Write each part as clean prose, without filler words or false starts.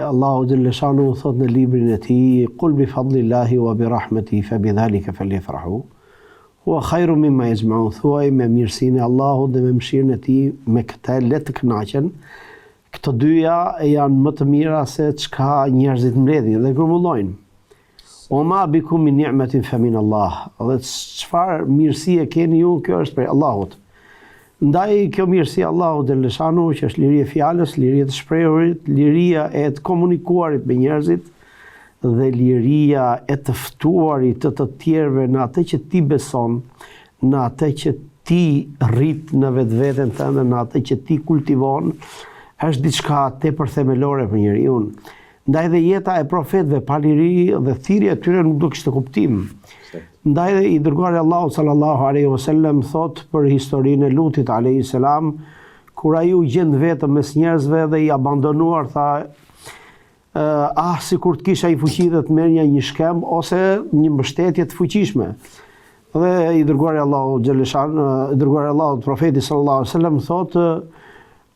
Allahu Jelle Shanu thot në librin e tij, "Qul bi fadlillahi wa bi rahmetihi fa bi dhalika falyafrahu." Huwa khairu mimma yajma'un. Thuaj me mirësinë e Allahut dhe me mëshirën e tij, me këtë le të kënaqen. Këto dyja janë më të mira se çka njerëzit mbledhin dhe grumullojnë. O ma bikum min ni'matin fa min Allah. Dhe çfarë mirësie keni ju, kjo është prej Allahut. Ndaj kjo mirësi Allahut Jelle Shanu, që është liria e fjalës, liria e të shprehurit, liria e të komunikuarit me njerëzit dhe liria e të ftuarit të tjerëve në atë që ti beson, në atë që ti rrit në vetveten tënde, në atë që ti kultivon, është diçka tepër themelore për njeriu. Ndaj dhe jeta e profetëve pa liri dhe thirrja e tyre nuk do kishte kuptim. Ndaj dhe i dërguari Allahu sallallahu alaihi wasallam thot për historinë e Lutit alayhi salam, kur ai u gjend vetëm mes njerëzve dhe i abandonuar, tha sikur të kisha i fuqi dhe të merrja një shkemb ose një mbështetje të fuqishme. Dhe i dërguari Allahu xhaleshan, i dërguari Allahu profeti sallallahu alaihi wasallam thot,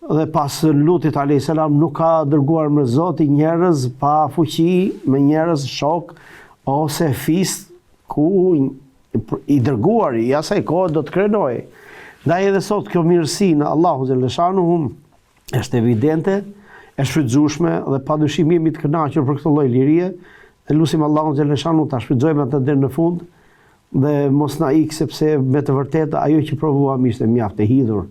dhe pas Lutit alayhi salam nuk ka dërguar më Zoti njerëz pa fuqi, me njerëz shok ose fis ku i dërguari i asaj kohe do të krenoj. Ndaj edhe sot kjo mirësi në Allahu xhaleshanuhu është evidente, është shfrytzueshme dhe padyshim jemi të kënaqur për këtë lloj lirie. Ne lutim Allahun xhaleshanuhu ta shfrytëzojmë atë deri në fund dhe mos na ik, sepse me të vërtetë ajo që provuam ishte mjaft e hidhur.